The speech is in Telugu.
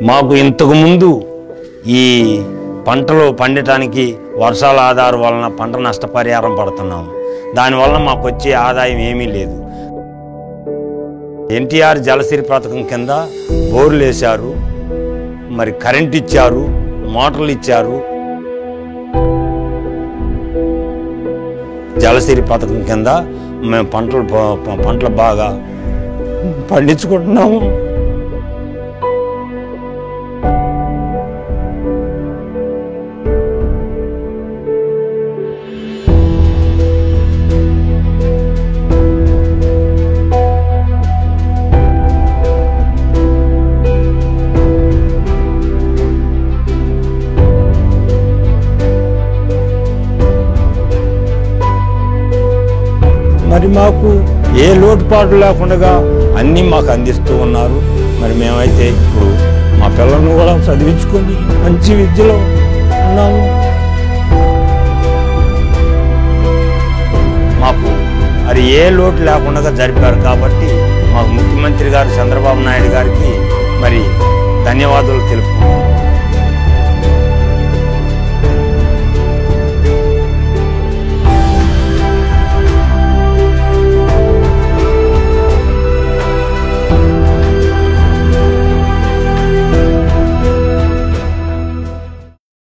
మాకు ఇంతకు ముందు ఈ పంటలు పండటానికి వర్షాల ఆధారం వలన పంట నష్టపరిహారం పడుతున్నాము. దానివల్ల మాకు వచ్చే ఆదాయం ఏమీ లేదు. ఎన్టీఆర్ జలసిరి పథకం కింద బోర్లు వేశారు, మరి కరెంట్ ఇచ్చారు, మోటార్లు ఇచ్చారు. జలసిరి పథకం కింద మేము పంటలు బాగా పండించుకుంటున్నాము. మరి మాకు ఏ లోటుపాటు లేకుండా అన్నీ మాకు అందిస్తూ ఉన్నారు. మరి మేమైతే ఇప్పుడు మా పిల్లలను కూడా చదివించుకొని మంచి విద్యలో ఉన్నాము. మాకు మరి ఏ లోటు లేకుండా జరిపారు కాబట్టి మాకు ముఖ్యమంత్రి గారు చంద్రబాబు నాయుడు గారికి మరి ధన్యవాదాలు తెలుపుతున్నాం.